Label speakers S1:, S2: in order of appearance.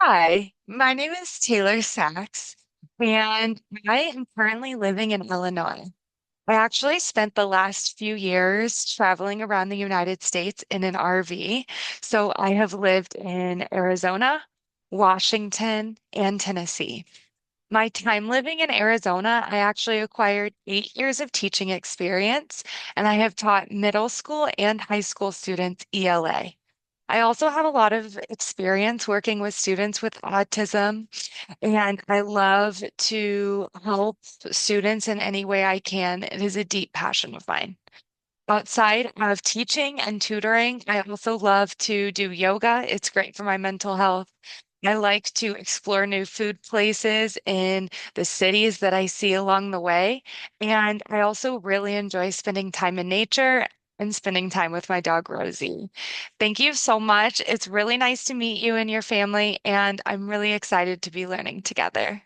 S1: Hi, my name is Taylor Sachs, and I am currently living in Illinois. I actually spent the last few years traveling around the United States in an RV. So I have lived in Arizona, Washington, and Tennessee. My time living in Arizona, I actually acquired 8 years of teaching experience, and I have taught middle school and high school students ELA. I also have a lot of experience working with students with autism, and I love to help students in any way I can. It is a deep passion of mine. Outside of teaching and tutoring, I also love to do yoga. It's great for my mental health. I like to explore new food places in the cities that I see along the way. And I also really enjoy spending time in nature and spending time with my dog, Rosie. Thank you so much. It's really nice to meet you and your family, and I'm really excited to be learning together.